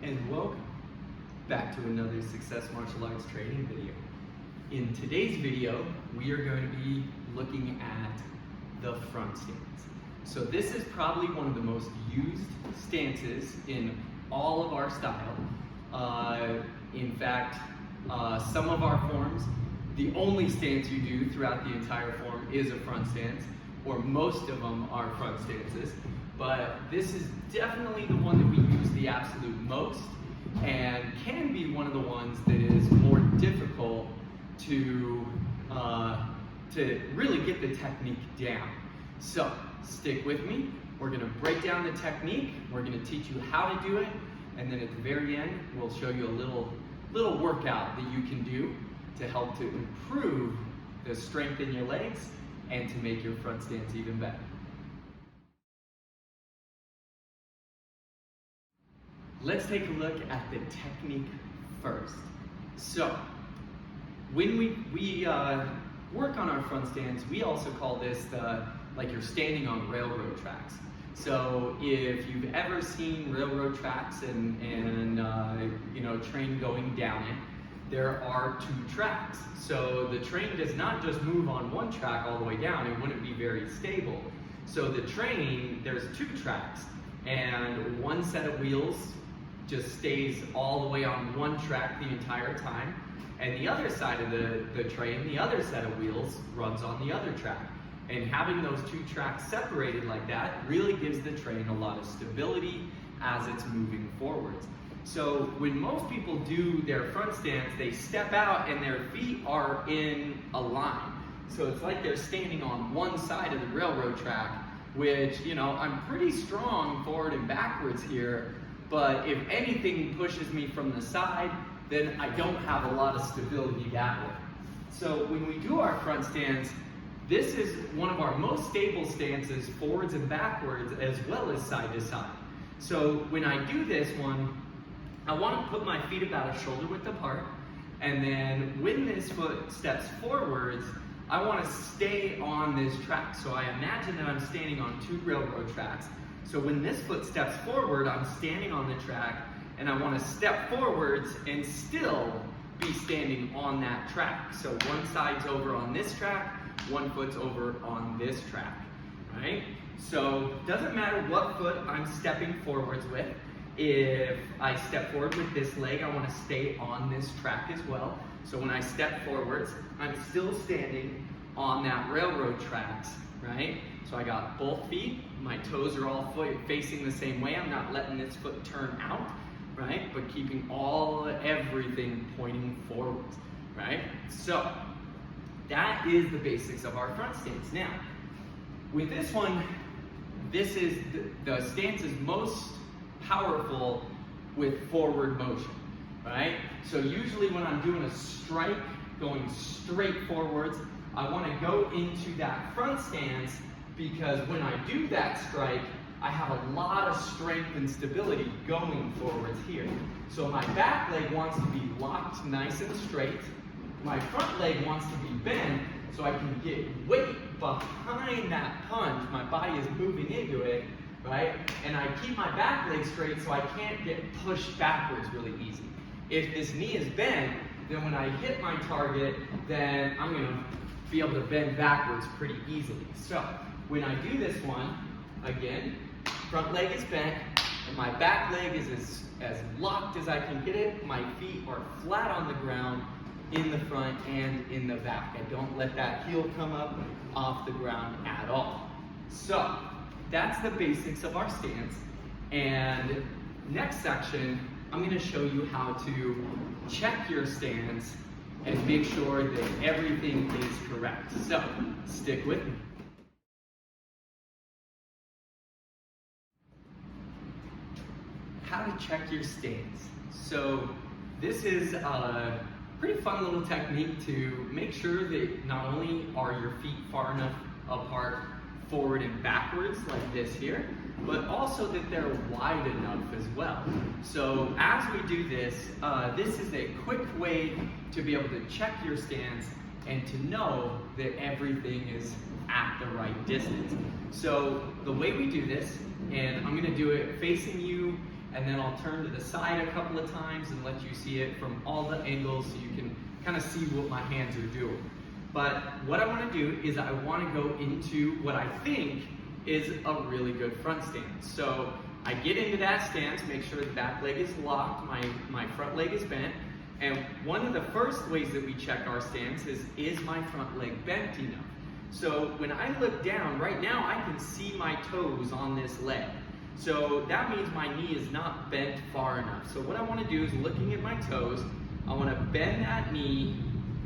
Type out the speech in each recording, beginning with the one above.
and welcome back to another Success Martial Arts training video. In today's video, we are going to be looking at the front stance. So this is probably one of the most used stances in all of our style. In fact, some of our forms, the only stance you do throughout the entire form is a front stance, or most of them are front stances. But this is definitely the one that we use the absolute most, and can be one of the ones that is more difficult to really get the technique down. So stick with me. We're going to break down the technique. We're going to teach you how to do it, and then at the very end, we'll show you a little workout that you can do to help to improve the strength in your legs and to make your front stance even better. Let's take a look at the technique first. So, when we work on our front stance, we also call this like you're standing on railroad tracks. So, if you've ever seen railroad tracks and you know, train going down it, there are two tracks. So the train does not just move on one track all the way down. It wouldn't be very stable. So the train, there's two tracks, and one set of wheels just stays all the way on one track the entire time, and the other side of the train, the other set of wheels, runs on the other track. And having those two tracks separated like that really gives the train a lot of stability as it's moving forwards. So when most people do their front stance, they step out and their feet are in a line. So it's like they're standing on one side of the railroad track, which, you know, I'm pretty strong forward and backwards here, but if anything pushes me from the side, then I don't have a lot of stability that way. So when we do our front stance, this is one of our most stable stances, forwards and backwards, as well as side to side. So when I do this one, I want to put my feet about a shoulder width apart, and then when this foot steps forwards, I want to stay on this track. So I imagine that I'm standing on two railroad tracks. So when this foot steps forward, I'm standing on the track, and I want to step forwards and still be standing on that track. So one side's over on this track, one foot's over on this track, right? So it doesn't matter what foot I'm stepping forwards with. If I step forward with this leg, I want to stay on this track as well. So when I step forwards, I'm still standing on that railroad tracks, right? So I got both feet, my toes are all facing the same way. I'm not letting this foot turn out, right? But keeping everything pointing forwards, right? So that is the basics of our front stance. Now, with this one, this is the stance is most powerful with forward motion, right? So usually when I'm doing a strike, going straight forwards, I want to go into that front stance, because when I do that strike, I have a lot of strength and stability going forwards here. So my back leg wants to be locked nice and straight. My front leg wants to be bent so I can get weight behind that punch. My body is moving into it, right? And I keep my back leg straight so I can't get pushed backwards really easy. If this knee is bent, then when I hit my target, then I'm gonna be able to bend backwards pretty easily. So when I do this one, again, front leg is bent, and my back leg is as locked as I can get it. My feet are flat on the ground in the front and in the back. I don't let that heel come up off the ground at all. So that's the basics of our stance. And next section, I'm going to show you how to check your stance and make sure that everything is correct. So stick with me. How to check your stance. So this is a pretty fun little technique to make sure that not only are your feet far enough apart forward and backwards like this here, but also that they're wide enough as well. So as we do this, this is a quick way to be able to check your stance and to know that everything is at the right distance. So the way we do this, and I'm going to do it facing you and then I'll turn to the side a couple of times and let you see it from all the angles so you can kind of see what my hands are doing. But what I want to do is I want to go into what I think is a really good front stance. So I get into that stance, make sure the back leg is locked, my front leg is bent, and one of the first ways that we check our stance is my front leg bent enough? So when I look down, right now I can see my toes on this leg. So that means my knee is not bent far enough. So what I want to do is, looking at my toes, I want to bend that knee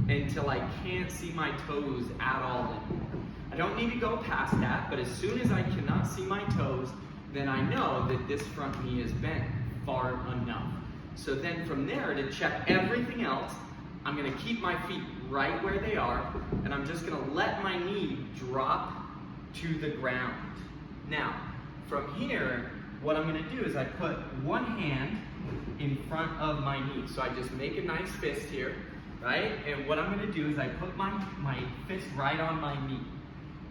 until I can't see my toes at all anymore. I don't need to go past that, but as soon as I cannot see my toes, then I know that this front knee is bent far enough. So then from there, to check everything else, I'm going to keep my feet right where they are, and I'm just going to let my knee drop to the ground. Now, from here, what I'm going to do is I put one hand in front of my knee. So I just make a nice fist here, right? And what I'm going to do is I put my fist right on my knee.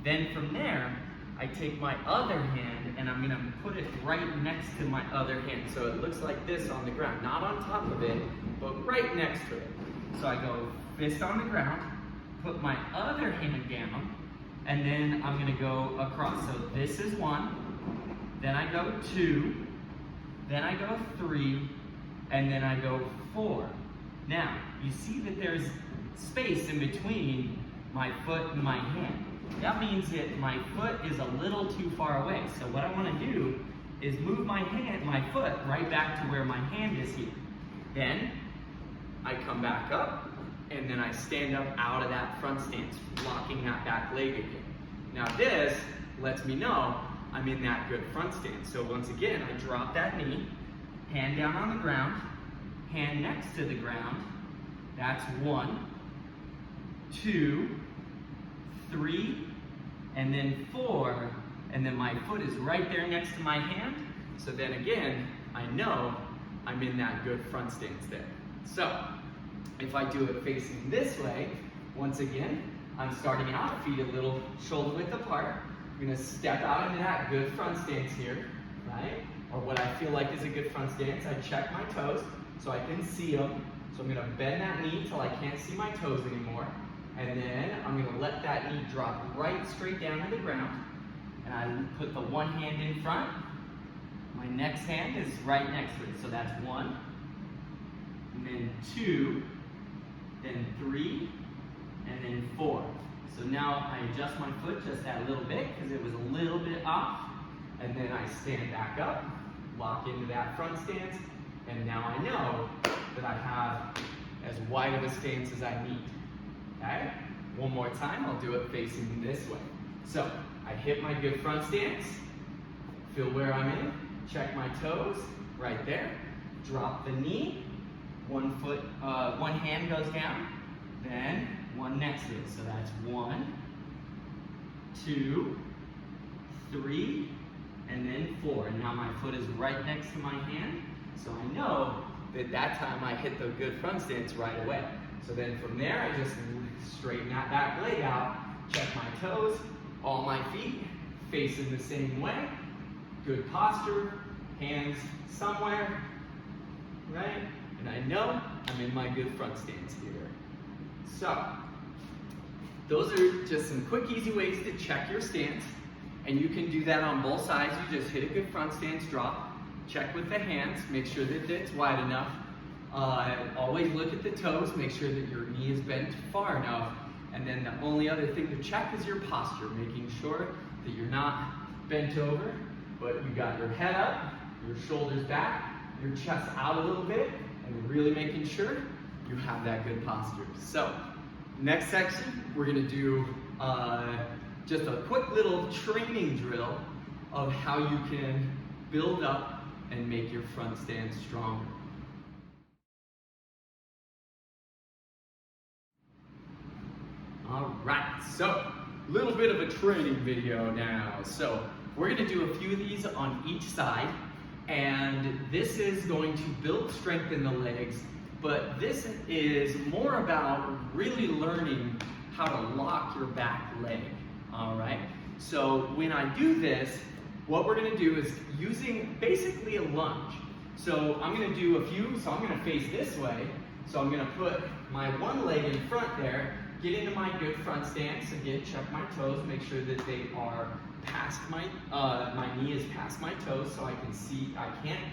Then from there, I take my other hand and I'm going to put it right next to my other hand. So it looks like this on the ground, not on top of it, but right next to it. So I go fist on the ground, put my other hand down, and then I'm going to go across. So this is one, then I go 2, then I go 3, and then I go 4. Now, you see that there's space in between my foot and my hand. That means that my foot is a little too far away. So what I want to do is move my foot right back to where my hand is here. Then I come back up, and then I stand up out of that front stance, locking that back leg again. Now this lets me know I'm in that good front stance. So once again, I drop that knee, hand down on the ground, hand next to the ground. That's 1, 2, 3, and then 4, and then my foot is right there next to my hand. So then again, I know I'm in that good front stance there. So if I do it facing this way, once again, I'm starting out, feet a little shoulder width apart. I'm going to step out into that good front stance here, right? Or what I feel like is a good front stance. I check my toes so I can see them. So I'm going to bend that knee till I can't see my toes anymore. And then I'm going to let that knee drop right straight down to the ground. And I put the one hand in front. My next hand is right next to it. So that's 1, and then 2, then 3, and then 4. So now I adjust my foot just that little bit because it was a little bit off. And then I stand back up, lock into that front stance, and now I know that I have as wide of a stance as I need. Okay? One more time, I'll do it facing this way. So I hit my good front stance, feel where I'm in, check my toes, right there, drop the knee, one hand goes down, then one next to it. So that's 1, 2, 3, and then 4. And now my foot is right next to my hand, so I know that time I hit the good front stance right away. So then from there, I just straighten that back leg out, check my toes, all my feet facing the same way, good posture, hands somewhere, right? And I know I'm in my good front stance here. So, those are just some quick, easy ways to check your stance. And you can do that on both sides. You just hit a good front stance drop, check with the hands, make sure that it's wide enough. Always look at the toes, make sure that your knee is bent far enough. And then the only other thing to check is your posture, making sure that you're not bent over, but you got your head up, your shoulders back, your chest out a little bit, and really making sure you have that good posture. So, next section, we're gonna do just a quick little training drill of how you can build up and make your front stance stronger. All right, so a little bit of a training video now. So we're gonna do a few of these on each side, and this is going to build strength in the legs, but this is more about really learning how to lock your back leg, all right? So when I do this, what we're gonna do is using basically a lunge. So I'm gonna do a few, so I'm gonna face this way. So I'm gonna put my one leg in front there, get into my good front stance. Again, check my toes, make sure that they are past my knee is past my toes so I can't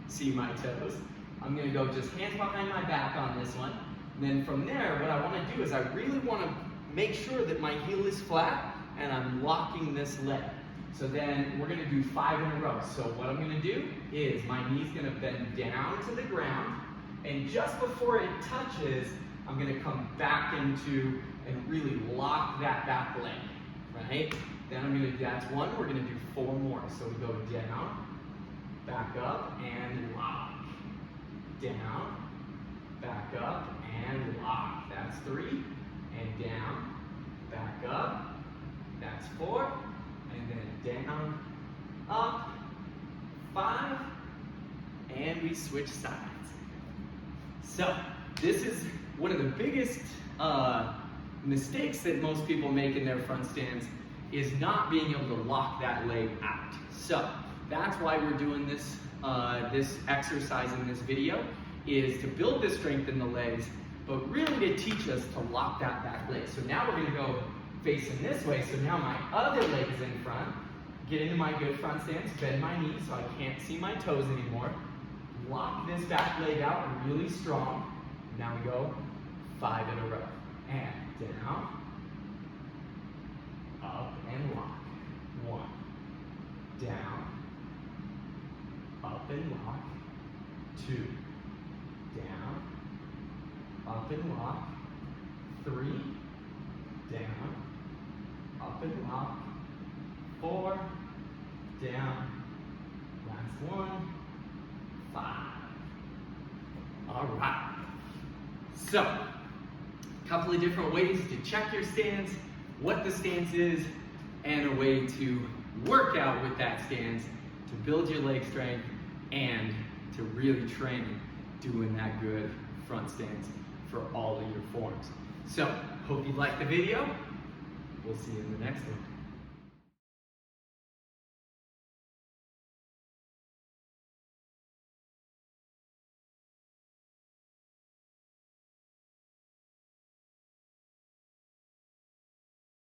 see my toes. I'm gonna go just hands behind my back on this one. And then from there, what I wanna do is I really wanna make sure that my heel is flat and I'm locking this leg. So then we're gonna do 5 in a row. So what I'm gonna do is my knee's gonna bend down to the ground, and just before it touches, I'm gonna come back into and really lock that back leg, right? Then that's one, we're gonna do 4 more. So we go down, back up, and lock. Down, back up, and lock. That's 3, and down, back up, that's 4, and then down, up, 5, and we switch sides. So, this is one of the biggest mistakes that most people make in their front stance is not being able to lock that leg out. So, that's why we're doing this, this exercise in this video, is to build the strength in the legs, but really to teach us to lock that back leg. So now we're gonna go facing this way, so now my other leg is in front, get into my good front stance, bend my knees so I can't see my toes anymore, lock this back leg out really strong. Now we go 5 in a row. And down, up and lock. 1, down, up and lock. 2, down, up and lock. 3, down, up and lock. 4, down, last one, 5. All right. So, a couple of different ways to check your stance, what the stance is, and a way to work out with that stance to build your leg strength and to really train doing that good front stance for all of your forms. So, hope you liked the video. We'll see you in the next one.